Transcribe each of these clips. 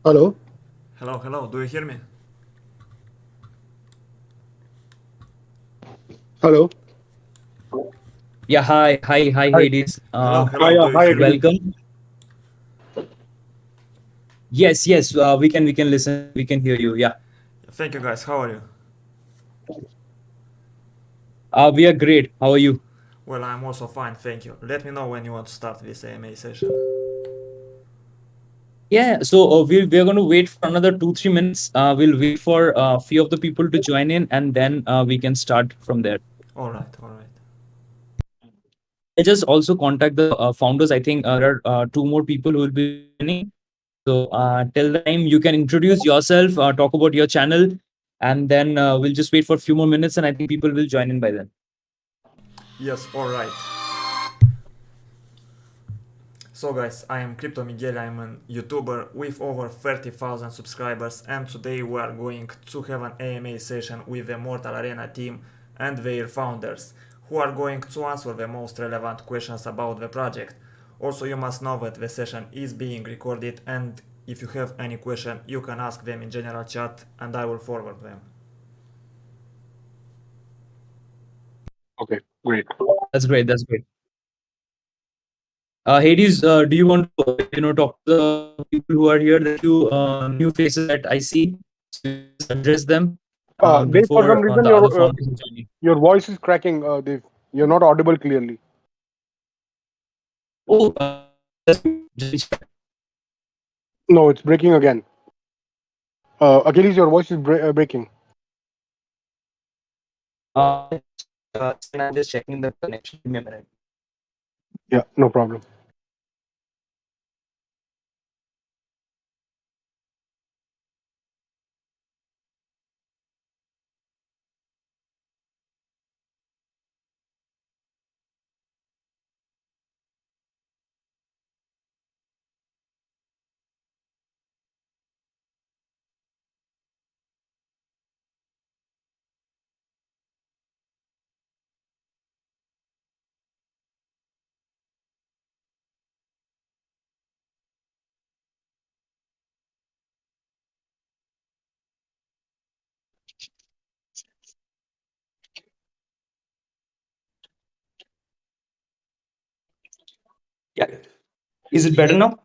Hello, Hello, hello. Do you hear me? hello. Yeah, hi, Hi. Hades. Hello, Hi, hello. Do you hi, hear me? Achilles. Welcome. Yes. We can listen. We can hear you. Yeah. Thank you, guys. How are you? We are great. How are you? Well, I'm also fine, thank you. Let me know when you want to start this AMA session. Yeah. So we're going to wait for another 2-3 minutes. We'll wait for a few of the people to join in, and then we can start from there. Alright, alright. I just also contact the founders. I think there are two more people who will be joining. So till the time, you can introduce yourself, talk about your channel, and then we'll just wait for a few more minutes, and I think people will join in by then. Yes, alright. So, guys, I am Crypto Miguel. I'm a YouTuber with over 30,000 subscribers, and today we are going to have an AMA session with the Mortal Arena team and their founders, who are going to answer the most relevant questions about the project. Also, you must know that the session is being recorded, and if you have any question, you can ask them in general chat, and I will forward them. Okay, great. That's great. That's great. Hades, do you want to talk to the people who are here? The few new faces that I see, so you can just address them Dave, for some before reason the other founders are joining. your voice is cracking. Dave, you're not audible clearly. Oh, just check. No, it's breaking again. Achilles, your voice is breaking. I'm just checking the connection. Give me a minute. Yeah, no problem. Yeah. Is it better now?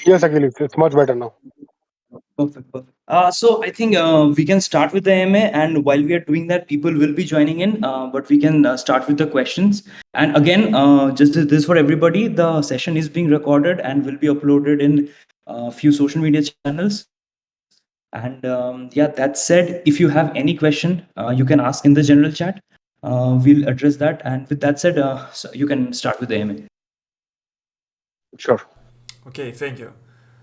Yes, Achilles, it's much better now. Perfect, perfect. So I think we can start with the AMA, and while we are doing that, people will be joining in. But we can start with the questions. And again, just this for everybody. The session is being recorded and will be uploaded in a few social media channels. And yeah, that said, if you have any question, you can ask in the general chat. We'll address that. And with that said, so you can start with the AMA. Sure. Okay, thank you.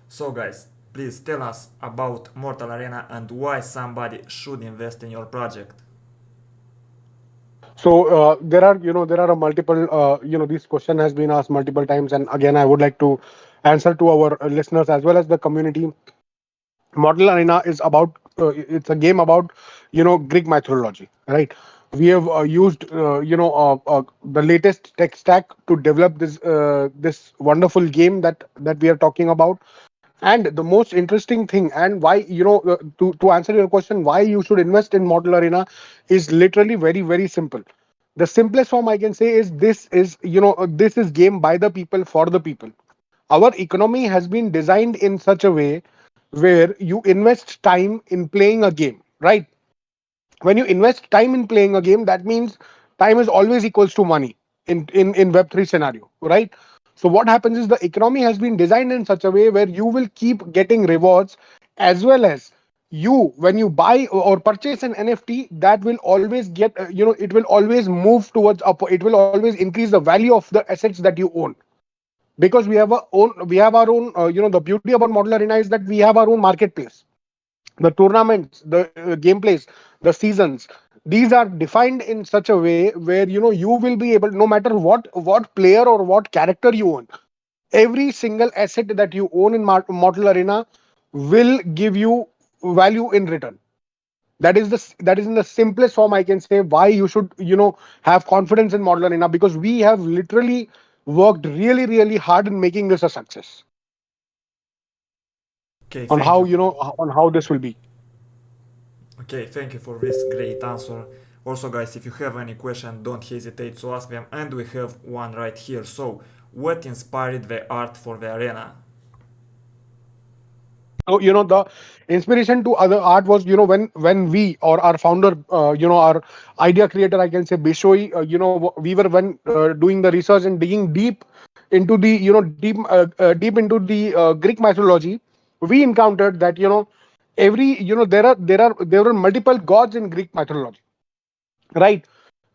So, guys, please tell us about Mortal Arena and why somebody should invest in your project. So there are a multiple. This question has been asked multiple times, and again, I would like to answer to our listeners as well as the community. Model Arena is about it's a game about Greek mythology, right? We have used the latest tech stack to develop this wonderful game that we are talking about. And the most interesting thing, and why to answer your question, why you should invest in Model Arena is literally very simple. The simplest form I can say is this is game by the people for the people. Our economy has been designed in such a way where you invest time in playing a game, right? When you invest time in playing a game, that means time is always equals to money in web3 scenario, right? So what happens is the economy has been designed in such a way where you will keep getting rewards, as well as when you buy or purchase an NFT, that will always get it will always move towards up, it will always increase the value of the assets that you own, because we have our own the beauty about Model Arena is that we have our own marketplace. The tournaments, the gameplays, the seasons, these are defined in such a way where you will be able, no matter what player or what character you own, every single asset that you own in Model Arena will give you value in return. That is in the simplest form I can say why you should have confidence in Model Arena, because we have literally worked really hard in making this a success. Okay, on thank how, you. you know, on how this will be. Okay, thank you for this great answer. Also, guys, if you have any question, don't hesitate to ask them, and we have one right here. So, what inspired the art for the arena? So, you know, the inspiration to other art was, you know, when we, or our founder, you know, our idea creator, I can say Bishoi, you know, we were when doing the research and digging deep into the, you know, deep into the Greek mythology. We encountered that, you know, every, you know, there were multiple gods in Greek mythology, right?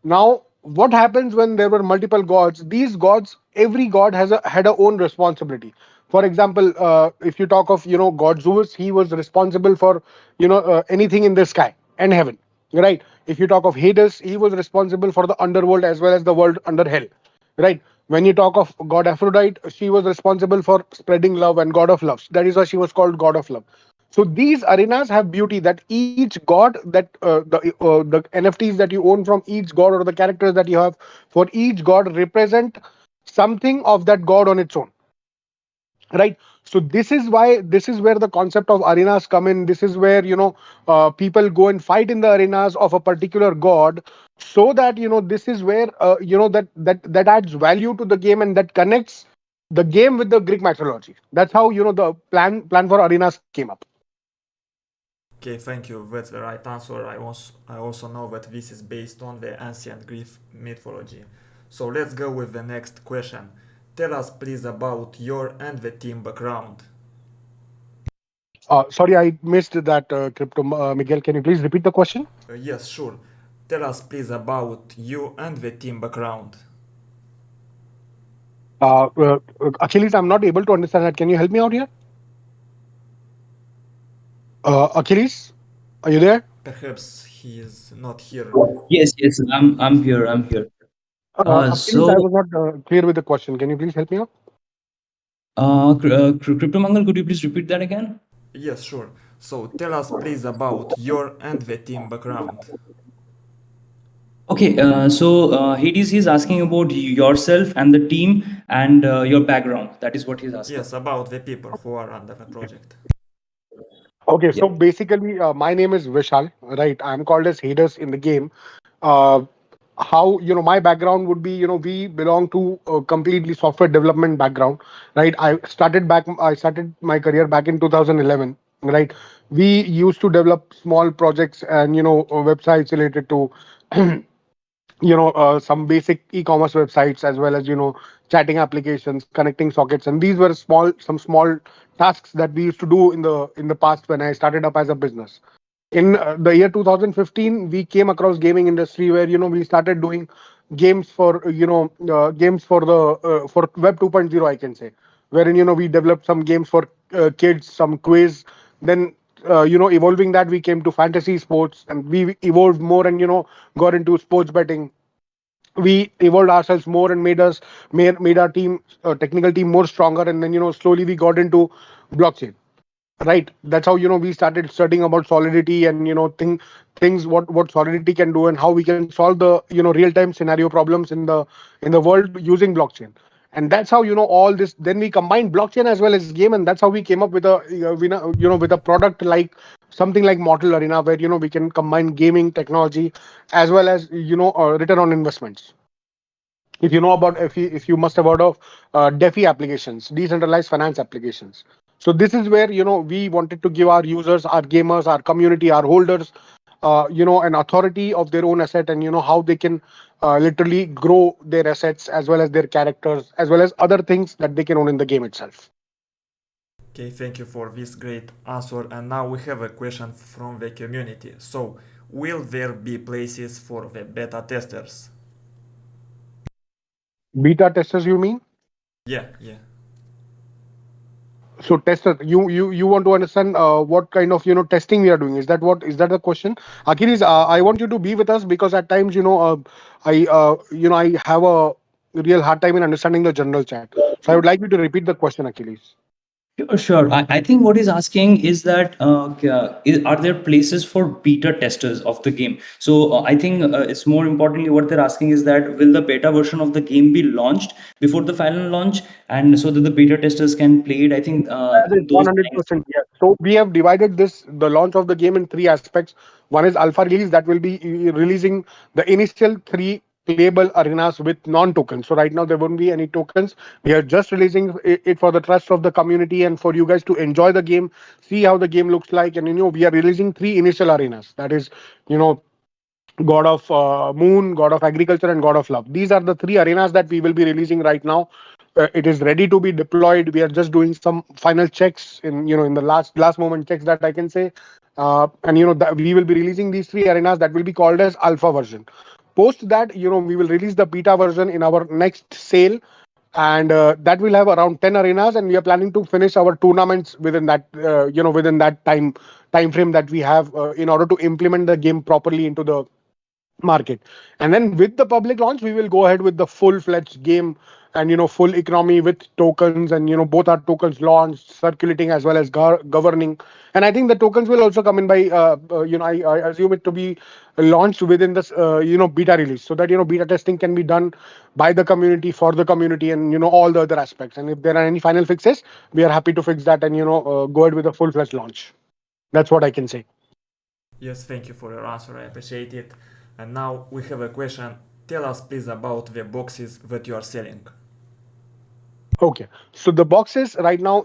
Now, what happens when there were multiple gods? These gods, every god had a own responsibility. For example, if you talk of, you know, god Zeus, he was responsible for, you know, anything in the sky and heaven, right? If you talk of Hades, he was responsible for the underworld as well as the world under hell, right? When you talk of god Aphrodite, she was responsible for spreading love and god of love. That is why she was called god of love. So these arenas have beauty that each god, that the NFTs that you own from each god, or the characters that you have for each god, represent something of that god on its own, right? So this is where the concept of arenas come in. This is where, you know, people go and fight in the arenas of a particular god, so that, you know, this is where, you know, that adds value to the game, and that connects the game with the Greek mythology. That's how, you know, the plan for arenas came up. Okay, thank you. That's the right answer. I also know that this is based on the ancient Greek mythology. So let's go with the next question. Tell us please about your and the team background. Sorry, I missed that, Crypto Miguel. Can you please repeat the question? Yes, sure. Tell us please about you and the team background. Achilles, I'm not able to understand that. Can you help me out here? Achilles, are you there? Perhaps he is not here. Yes, yes, I'm here. I'm here. Achilles, I So, was not clear with the question. Can you please help me out? Crypto Mangal, could you please repeat that again? Yes, sure. So tell us please about your and the team background. Okay, Hades is asking about yourself and the team and your background. That is what he's asking. Yes, about the people who are under the project. Okay, Yeah. so basically, my name is Vishal, right? I'm called as Hades in the game. Uh, how, you know, my background would be, you know, we belong to a completely software development background, right? I started my career back in 2011, right? We used to develop small projects and, you know, websites related to some basic e-commerce websites, as well as, you know, chatting applications, connecting sockets, and these were some small tasks that we used to do in the past when I started up as a business. In the year 2015, we came across gaming industry, where, you know, we started doing games for, games for the for web 2.0, I can say, wherein, you know, we developed some games for kids, some quiz. Then, evolving that, we came to fantasy sports, and we evolved more, and, you know, got into sports betting. We evolved ourselves more and made our team, technical team, more stronger. And then, you know, slowly we got into blockchain, right? That's how, you know, we started studying about solidity, and, you know, things, what solidity can do, and how we can solve the, you know, real time scenario problems in the world using blockchain. And that's how, you know, all this, then we combined blockchain as well as game, and that's how we came up with a, with a product like something like Mortal Arena, where, you know, we can combine gaming technology as well as, you know, return on investments. If you know about, if you must have heard of DeFi applications, decentralized finance applications. So this is where, you know, we wanted to give our users, our gamers, our community, our holders, an authority of their own asset, and, you know, how they can literally grow their assets as well as their characters, as well as other things that they can own in the game itself. Okay, thank you for this great answer. And now we have a question from the community. So, will there be places for the beta testers? Beta testers, you mean? Yeah, yeah. So tester, you want to understand what kind of, you know, testing we are doing? Is that the question? Achilles, I want you to be with us, because at times, you know, I have a real hard time in understanding the general chat. So I would like you to repeat the question, Achilles. Sure, sure. I think what he's asking is that are there places for beta testers of the game? So I think it's more importantly what they're asking is that will the beta version of the game be launched before the final launch, and so that the beta testers can play it? I think That is those lines. 100% yes. So we have divided the launch of the game in three aspects. One is alpha release that will be releasing the initial three playable arenas with non-tokens. So right now there won't be any tokens. We are just releasing it for the trust of the community and for you guys to enjoy the game, see how the game looks like, and we are releasing three initial arenas. That is, you know, God of Moon, God of Agriculture, and God of Love. These are the three arenas that we will be releasing right now. It is ready to be deployed. We are just doing some final checks in the last moment checks that I can say, and that we will be releasing these three arenas that will be called as alpha version. Post that, we will release the beta version in our next sale, and that will have around 10 arenas, and we are planning to finish our tournaments within that within that time frame that we have in order to implement the game properly into the market. And then with the public launch we will go ahead with the full-fledged game and full economy with tokens, and both our tokens launched, circulating as well as governing. And I think the tokens will also come in by I assume it to be launched within this beta release, so that beta testing can be done by the community, for the community, and all the other aspects. And if there are any final fixes, we are happy to fix that and go ahead with a full-fledged launch. That's what I can say. Yes, thank you for your answer. I appreciate it. And now we have a question. Tell us please about the boxes that you are selling. Okay, so the boxes right now,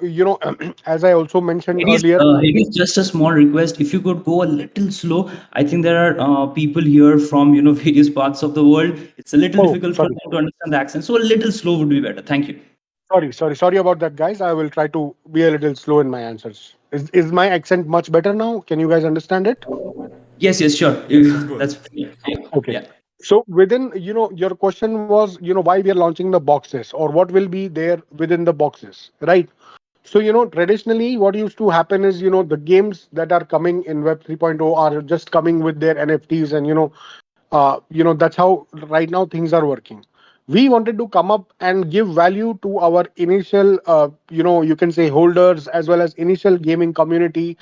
as I also mentioned Hades, earlier. Hades, just a small request. If you could go a little slow, I think there are people here from various parts of the world. It's a little Oh, difficult for sorry, them to understand the accent, so a little slow would be better. Thank you. sorry about that, guys. I will try to be a little slow in my answers. Is my accent much better now? Can you guys understand it? Yes, yes, sure. Yes, it's good. That's yeah, Okay. yeah. So within, your question was, why we are launching the boxes or what will be there within the boxes, right? So, traditionally what used to happen is, the games that are coming in Web 3.0 are just coming with their NFTs, and, that's how right now things are working. We wanted to come up and give value to our initial, you can say holders, as well as initial gaming community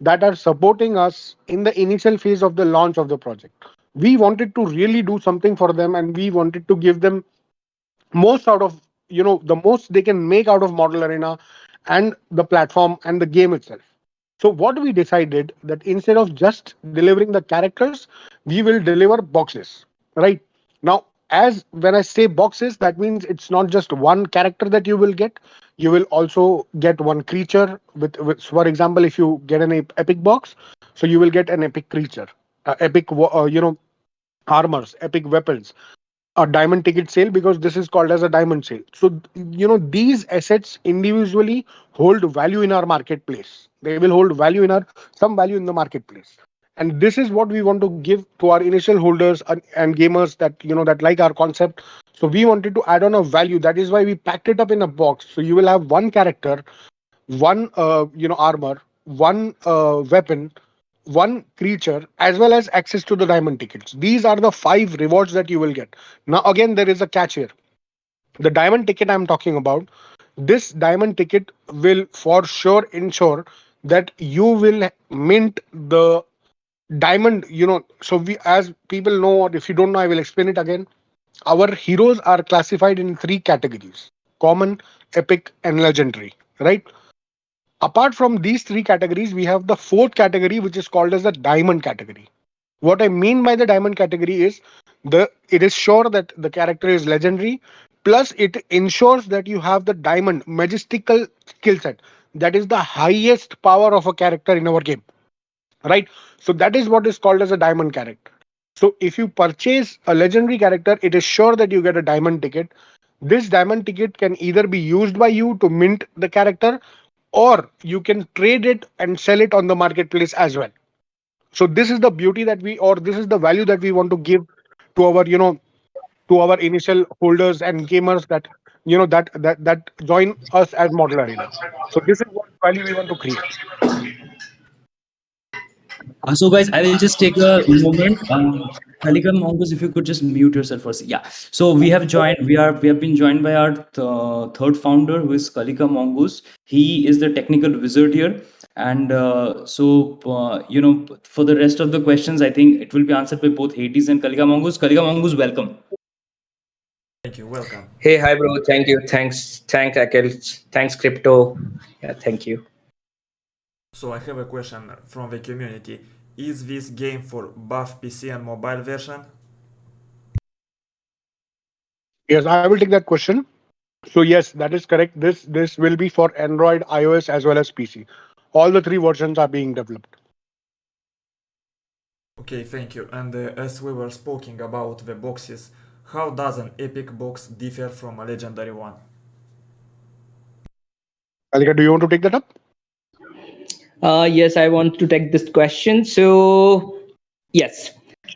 that are supporting us in the initial phase of the launch of the project. We wanted to really do something for them, and we wanted to give them most out of the most they can make out of Model Arena and the platform and the game itself. So what we decided that instead of just delivering the characters, we will deliver boxes, right? Now, as when I say boxes, that means it's not just one character that you will get. You will also get one creature with for example, if you get an epic box, so you will get an epic creature, epic armors, epic weapons, a diamond ticket sale, because this is called as a diamond sale. So these assets individually hold value in our marketplace. They will hold value in our some value in the marketplace. And this is what we want to give to our initial holders and gamers that that like our concept. So we wanted to add on a value. That is why we packed it up in a box. So you will have one character, one armor, one weapon, one creature, as well as access to the diamond tickets. These are the 5 rewards that you will get. Now again, there is a catch here. The diamond ticket I'm talking about, this diamond ticket will for sure ensure that you will mint the diamond. So we, as people know, or if you don't know, I will explain it again. Our heroes are classified in 3 categories: common, epic, and legendary, right? Apart from these 3 categories, we have the fourth category, which is called as the diamond category. What I mean by the diamond category is it is sure that the character is legendary, plus it ensures that you have the diamond majestical skill set. That is the highest power of a character in our game, right? So that is what is called as a diamond character. So if you purchase a legendary character, it is sure that you get a diamond ticket. This diamond ticket can either be used by you to mint the character, or you can trade it and sell it on the marketplace as well. So this is the beauty that this is the value that we want to give to our to our initial holders and gamers that that join us as Model Arena. So this is what value we want to create. So guys, I will just take a moment. Kalika Mongoose, if you could just mute yourself first. Yeah. So we have joined. We have been joined by our third founder, who is Kalika Mongoose. He is the technical wizard here, and for the rest of the questions, I think it will be answered by both Hades and Kalika Mongoose. Kalika Mongoose, welcome. Thank you. Welcome. Hey, hi, bro. Thank you. Thanks, Akhil. Thanks, Crypto. Yeah, thank you. So I have a question from the community. Is this game for both PC and mobile version? Yes, I will take that question. So yes, that is correct. This will be for Android, iOS as well as PC. All the three versions are being developed. Okay, thank you. And as we were speaking about the boxes, how does an epic box differ from a legendary one? Alika, do you want to take that up? Yes, I want to take this question. So, yes,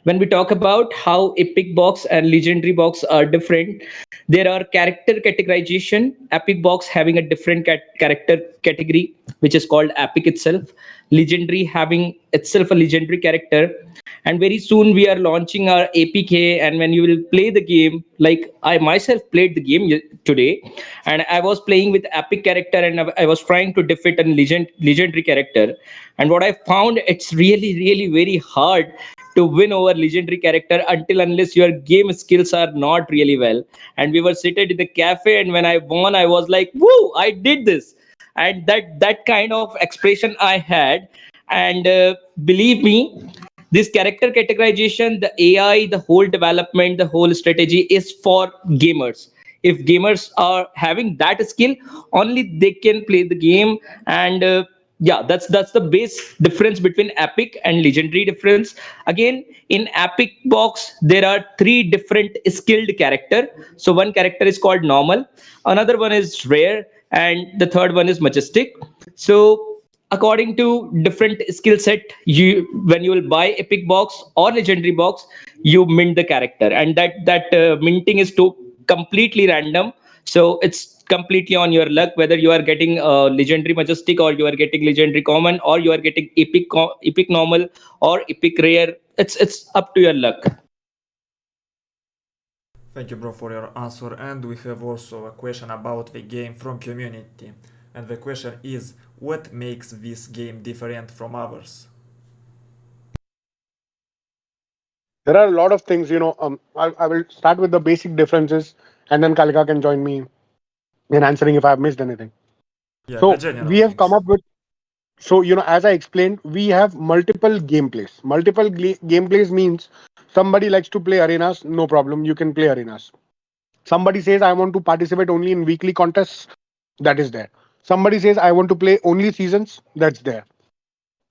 when we talk about how Epic Box and Legendary Box are different, there are character categorization. Epic Box having a different character category, which is called Epic itself. Legendary having itself a legendary character, and very soon we are launching our APK. And when you will play the game, like I myself played the game today, and I was playing with Epic character, and I was trying to defeat a legendary character. And what I found, it's really very hard to win over legendary character until unless your game skills are not really well. And we were seated in the cafe, and when I won, I was like, woo, I did this. And that kind of expression I had. And believe me, this character categorization, the AI, the whole development, the whole strategy is for gamers. If gamers are having that skill, only they can play the game. And yeah, that's the base difference between epic and legendary difference. Again, in epic box there are three different skilled character. So one character is called normal, another one is rare, and the third one is majestic. So according to different skill set, you when you will buy epic box or legendary box, you mint the character, and that minting is to completely random. So it's completely on your luck whether you are getting legendary majestic, or you are getting legendary common, or you are getting epic normal, or epic rare. It's up to your luck. Thank you, bro, for your answer. And we have also a question about the game from community. And the question is, what makes this game different from others? There are a lot of things, I will start with the basic differences and then Kalika can join me in answering if I have missed anything. Yeah, the So general we have come things. up with, so, as I explained, we have multiple gameplays. Multiple gameplays means somebody likes to play arenas, no problem, you can play arenas. Somebody says, I want to participate only in weekly contests, that is there. Somebody says, I want to play only seasons, that's there.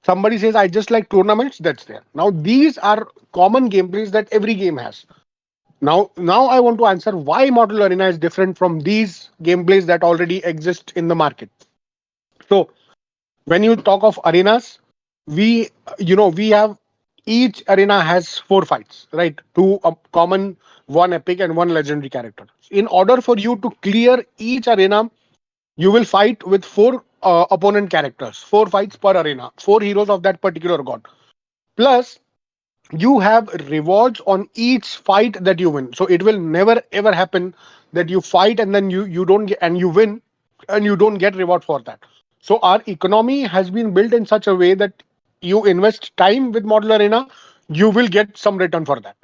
Somebody says, I just like tournaments, that's there. Now, these are common gameplays that every game has. Now I want to answer why Model Arena is different from these gameplays that already exist in the market. So, when you talk of arenas, we we have, each arena has four fights, right? Two common, one epic and one legendary character. In order for you to clear each arena, you will fight with four opponent characters, four fights per arena, four heroes of that particular god. Plus, you have rewards on each fight that you win. So it will never ever happen that you fight and then you don't get, and you win and you don't get reward for that. So our economy has been built in such a way that you invest time with Model Arena, you will get some return for that.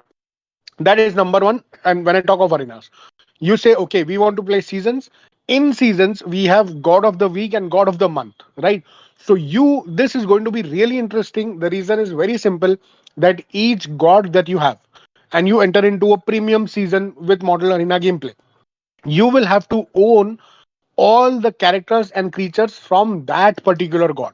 That is number one. And when I talk of arenas, you say, okay, we want to play seasons. In seasons, we have God of the Week and God of the Month, right? So this is going to be really interesting. The reason is very simple, that each God that you have, and you enter into a premium season with Model Arena gameplay, you will have to own all the characters and creatures from that particular God.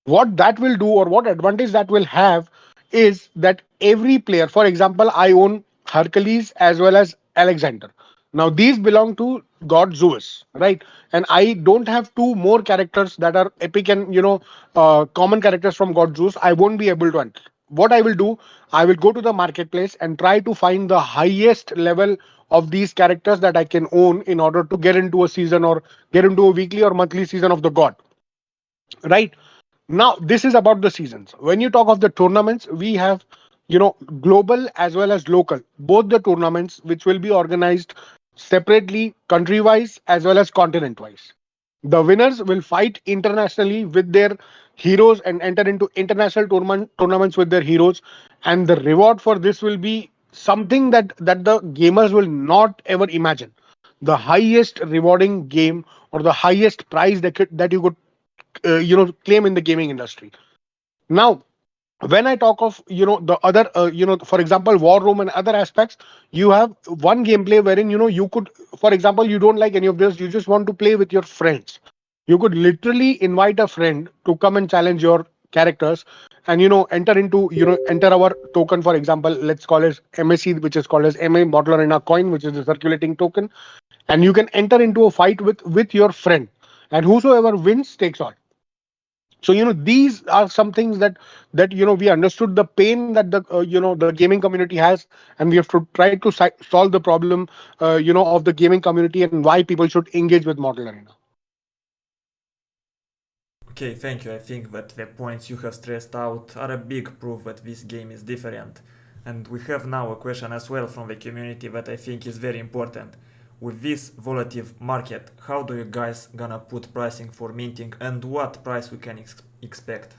What that will do, or what advantage that will have, is that every player, for example, I own Hercules as well as Alexander. Now these belong to god Zeus, right? And I don't have two more characters that are epic and common characters from god Zeus. I won't be able to enter. What I will do, I will go to the marketplace and try to find the highest level of these characters that I can own in order to get into a season, or get into a weekly or monthly season of the god, right? Now this is about the seasons. When you talk of the tournaments, we have, global as well as local, both the tournaments, which will be organized separately, country wise as well as continent wise. The winners will fight internationally with their heroes and enter into international tournaments with their heroes, and the reward for this will be something that the gamers will not ever imagine. The highest rewarding game, or the highest prize that you could claim in the gaming industry. Now, when I talk of the other for example war room and other aspects, you have one gameplay wherein you could, for example, you don't like any of this, you just want to play with your friends. You could literally invite a friend to come and challenge your characters, and enter our token. For example, let's call it MSC, which is called as MA Model Arena Coin, which is the circulating token, and you can enter into a fight with your friend, and whosoever wins takes all. So these are some things that we understood the pain that the gaming community has, and we have to try to solve the problem of the gaming community and why people should engage with Model Arena. Okay, thank you. I think that the points you have stressed out are a big proof that this game is different. And we have now a question as well from the community that I think is very important. With this volatile market, how do you guys gonna put pricing for minting, and what price we can expect?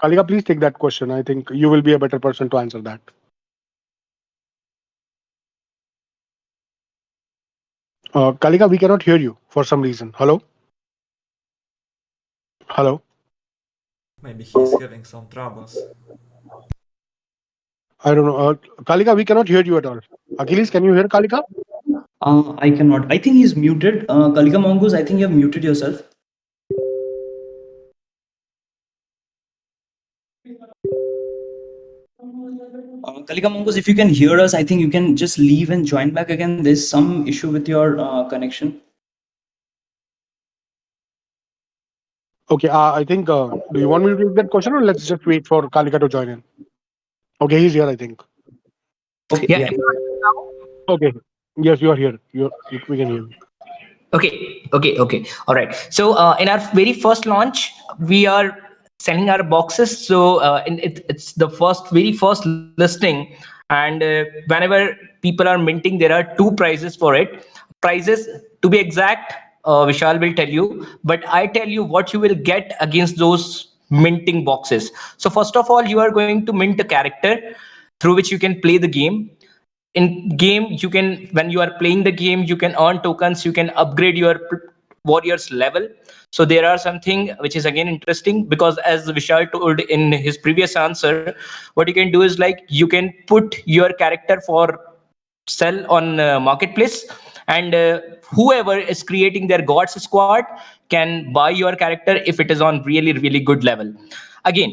Kalika, please take that question. I think you will be a better person to answer that. Kalika, we cannot hear you for some reason. Hello? Hello? Maybe he's having some troubles. I don't know. Kalika, we cannot hear you at all. Achilles, can you hear Kalika? I cannot. I think he's muted. Kalika Mongoose, I think you have muted yourself. Kalika Mongoose, if you can hear us, I think you can just leave and join back again. There's some issue with your connection. Okay, I think, do you want me to take that question, or let's just wait for Kalika to join in? Okay, he's here, I think. Okay. Yeah. Okay. Yes, you are here. We can hear you. Okay. All right. So in our very first launch, we are selling our boxes. So it's the very first listing, and whenever people are minting, there are two prices for it. Prices, to be exact, Vishal will tell you, but I tell you what you will get against those minting boxes. So first of all, you are going to mint a character through which you can play the game. In game, you can, when you are playing the game, you can earn tokens, you can upgrade your warriors level. So there are something which is again interesting, because as Vishal told in his previous answer, what you can do is like you can put your character for sell on marketplace, and whoever is creating their gods squad can buy your character if it is on really good level. Again,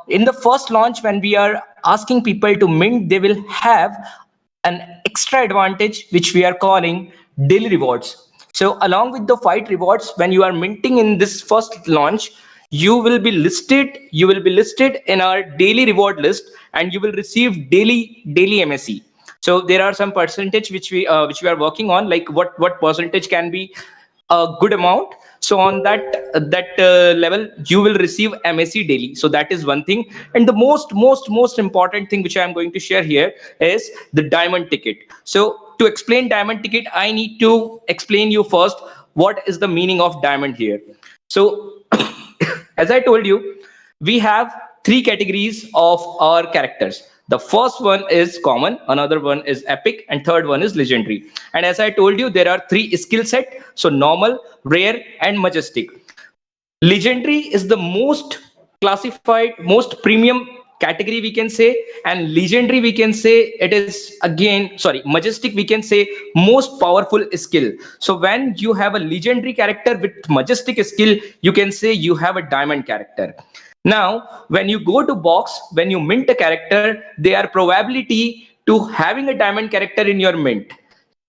in the first launch, when we are asking people to mint, they will have an extra advantage which we are calling daily rewards. So along with the fight rewards, when you are minting in this first launch, you will be listed in our daily reward list, and you will receive daily MSC. So there are some percentage which we are working on, like what percentage can be a good amount. So on that level, you will receive MSC daily. So that is one thing. And the most important thing which I am going to share here is the diamond ticket. So to explain diamond ticket, I need to explain you first what is the meaning of diamond here. So as I told you, we have three categories of our characters. The first one is common, another one is epic, and third one is legendary. And as I told you, there are three skill set. So normal, rare, and majestic. Legendary is the most classified, most premium category, we can say, and legendary, we can say it is, again, sorry, majestic, we can say most powerful skill. So when you have a legendary character with majestic skill, you can say you have a diamond character. Now when you go to box, when you mint a character, there are probability to having a diamond character in your mint.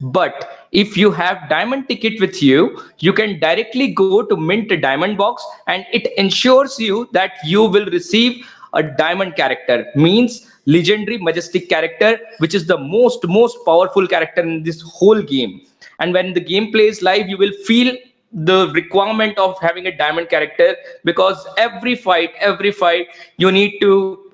But if you have diamond ticket with you, you can directly go to mint a diamond box, and it ensures you that you will receive a diamond character, means legendary majestic character, which is the most powerful character in this whole game. And when the game plays live, you will feel the requirement of having a diamond character, because every fight you need to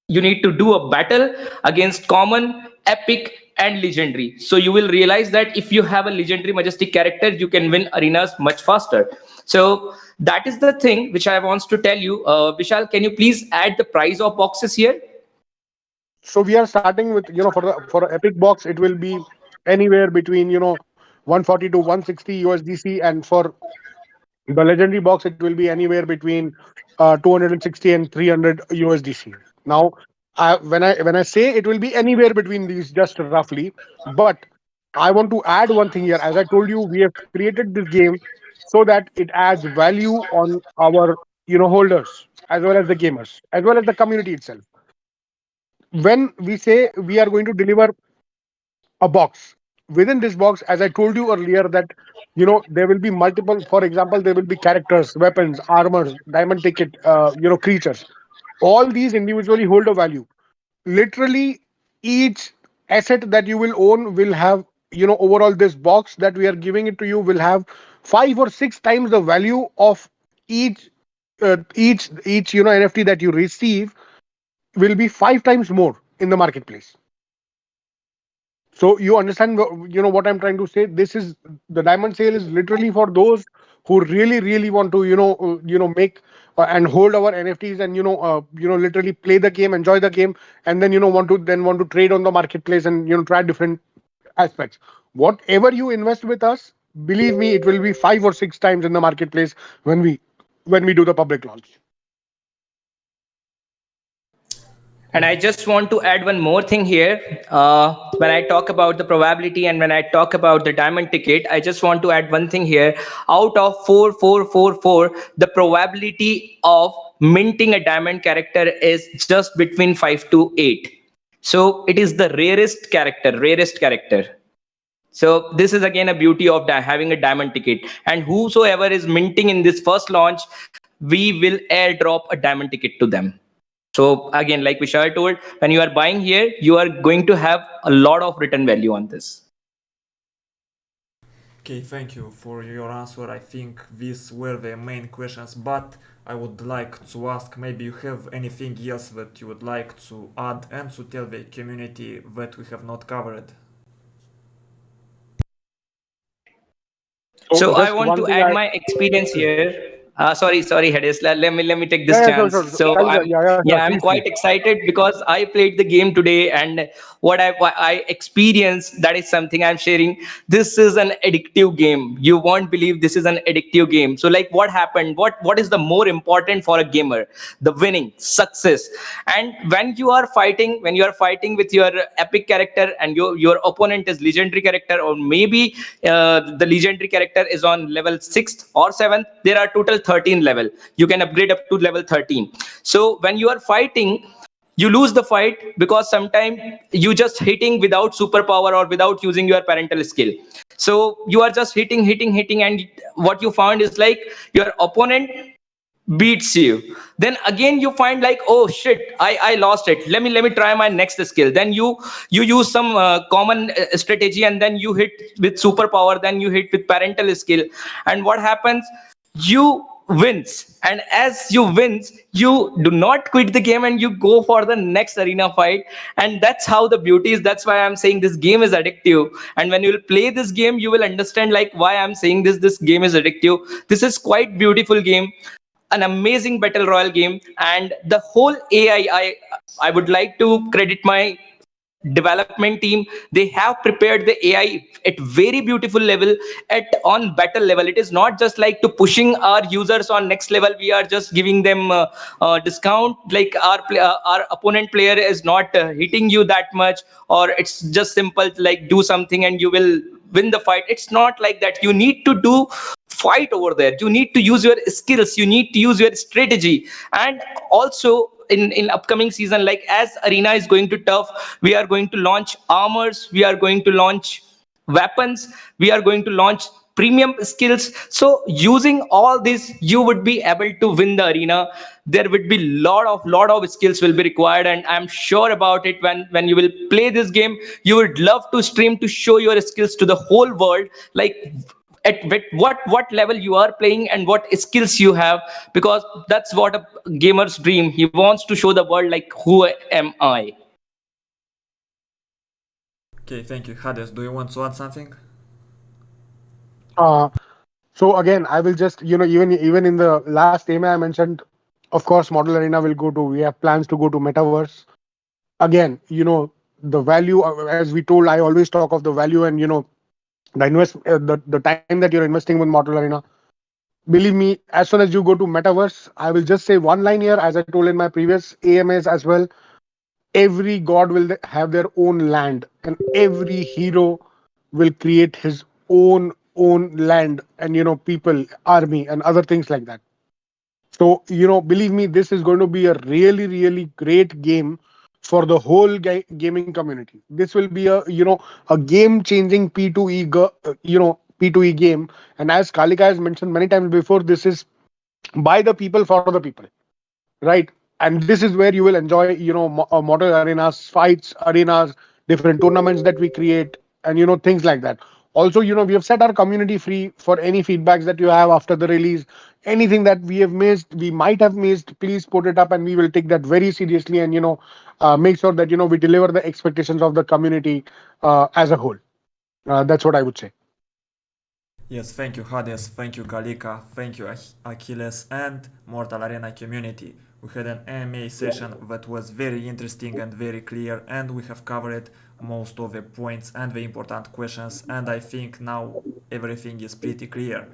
do a battle against common, epic, and legendary. So you will realize that if you have a legendary majestic character, you can win arenas much faster. So that is the thing which I want to tell you. Vishal, can you please add the price of boxes here? So we are starting with, for epic box, it will be anywhere between 140 to 160 USDC, and for the legendary box it will be anywhere between 260 and 300 USDC. Now, when I say it will be anywhere between these, just roughly, but I want to add one thing here. As I told you, we have created this game so that it adds value on our holders, as well as the gamers, as well as the community itself. When we say we are going to deliver a box, within this box, as I told you earlier, that there will be multiple. For example, there will be characters, weapons, armors, diamond ticket, creatures. All these individually hold a value. Literally, each asset that you will own will have, overall, this box that we are giving it to you will have 5 or 6 times the value of each each NFT that you receive will be 5 times more in the marketplace. So you understand, what I'm trying to say. This is the diamond sale is literally for those who really, really want to, make and hold our NFTs, and literally play the game, enjoy the game, and then want to trade on the marketplace, and try different aspects. Whatever you invest with us, believe me, it will be 5 or 6 times in the marketplace when we do the public launch. And I just want to add one more thing here. When I talk about the probability and when I talk about the diamond ticket, I just want to add one thing here. Out of 4444, the probability of minting a diamond character is just between 5 to 8. So it is the rarest character, rarest character. So this is again a beauty of having a diamond ticket. And whosoever is minting in this first launch, we will airdrop a diamond ticket to them. So again, like Vishal told, when you are buying here, you are going to have a lot of return value on this. Okay, thank you for your answer. I think these were the main questions, but I would like to ask, maybe you have anything else that you would like to add and to tell the community that we have not covered. So I just want one to thing add my experience here. Sorry, Hades. Let me take this Yeah, yeah, sure, chance. sure. So Tell me that. Yeah, yeah, sure. I'm Please, quite please. excited because I played the game today, and what I experienced, that is something I'm sharing. This is an addictive game. You won't believe this is an addictive game. So like, what happened? What is the more important for a gamer? The winning, success. And when you are fighting with your epic character, and your opponent is legendary character, or maybe the legendary character is on level 6th or 7th, there are total 13 level. You can upgrade up to level 13. So when you are fighting, you lose the fight because sometimes you just hitting without superpower or without using your parental skill. So you are just hitting, and what you found is like your opponent beats you. Then again you find like, oh shit, I lost it. Let me try my next skill. Then you use some common strategy, and then you hit with superpower, then you hit with parental skill. And what happens? You wins, and as you wins, you do not quit the game, and you go for the next arena fight. And that's how the beauty is. That's why I'm saying this game is addictive. And when you will play this game, you will understand like why I'm saying this game is addictive. This is quite beautiful game, an amazing battle royale game. And the whole AI, I would like to credit my development team. They have prepared the AI at very beautiful level, at on battle level. It is not just like to pushing our users on next level. We are just giving them discount, like our opponent player is not hitting you that much, or it's just simple like do something and you will win the fight. It's not like that. You need to do fight over there. You need to use your skills, you need to use your strategy. And also in upcoming season, like as arena is going to tough, we are going to launch armors, we are going to launch weapons, we are going to launch premium skills. So using all this, you would be able to win the arena. There would be lot of skills will be required, and I'm sure about it. When you will play this game, you would love to stream to show your skills to the whole world, like at what level you are playing and what skills you have, because that's what a gamer's dream. He wants to show the world like, who am I? Okay, thank you. Hades, do you want to add something? Uh, so again, I will just, even in the last AMA I mentioned, of course, Model Arena will go to. We have plans to go to Metaverse. Again, the value, as we told, I always talk of the value, and the time that you're investing with Mortal Arena. Believe me, as soon as you go to Metaverse, I will just say one line here, as I told in my previous AMAs as well. Every god will have their own land, and every hero will create his own land, and people, army, and other things like that. So, believe me, this is going to be a really, really great game for the whole gaming community. This will be a game changing P2E, P2E game. And as Kalika has mentioned many times before, this is by the people for the people, right? And this is where you will enjoy, model arenas, fights, arenas, different tournaments that we create, and things like that. Also, we have set our community free for any feedbacks that you have after the release. Anything that we have missed, we might have missed, please put it up, and we will take that very seriously, and make sure that we deliver the expectations of the community as a whole. That's what I would say. Yes, thank you Hades, thank you Kalika, thank you Achilles and Mortal Arena community. We had an AMA session that was very interesting and very clear, and we have covered most of the points and the important questions, and I think now everything is pretty clear.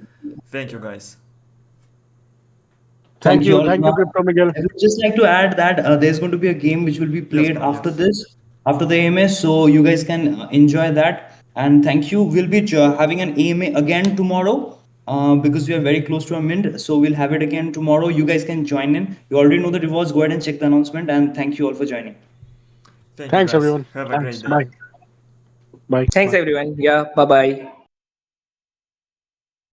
Thank you guys. Thank you, all. Crypto Miguel. I would just like to add that there's going to be a game which will be played bro, after yes. this, after the AMA, so you guys can enjoy that. And thank you. We'll be having an AMA again tomorrow because we are very close to a mint. So we'll have it again tomorrow. You guys can join in. You already know the rewards. Go ahead and check the announcement. And thank you all for joining. Thank Thanks, you guys. everyone. Have a Thanks. great day. Bye. Bye. Thanks, Bye. everyone. Yeah, bye bye.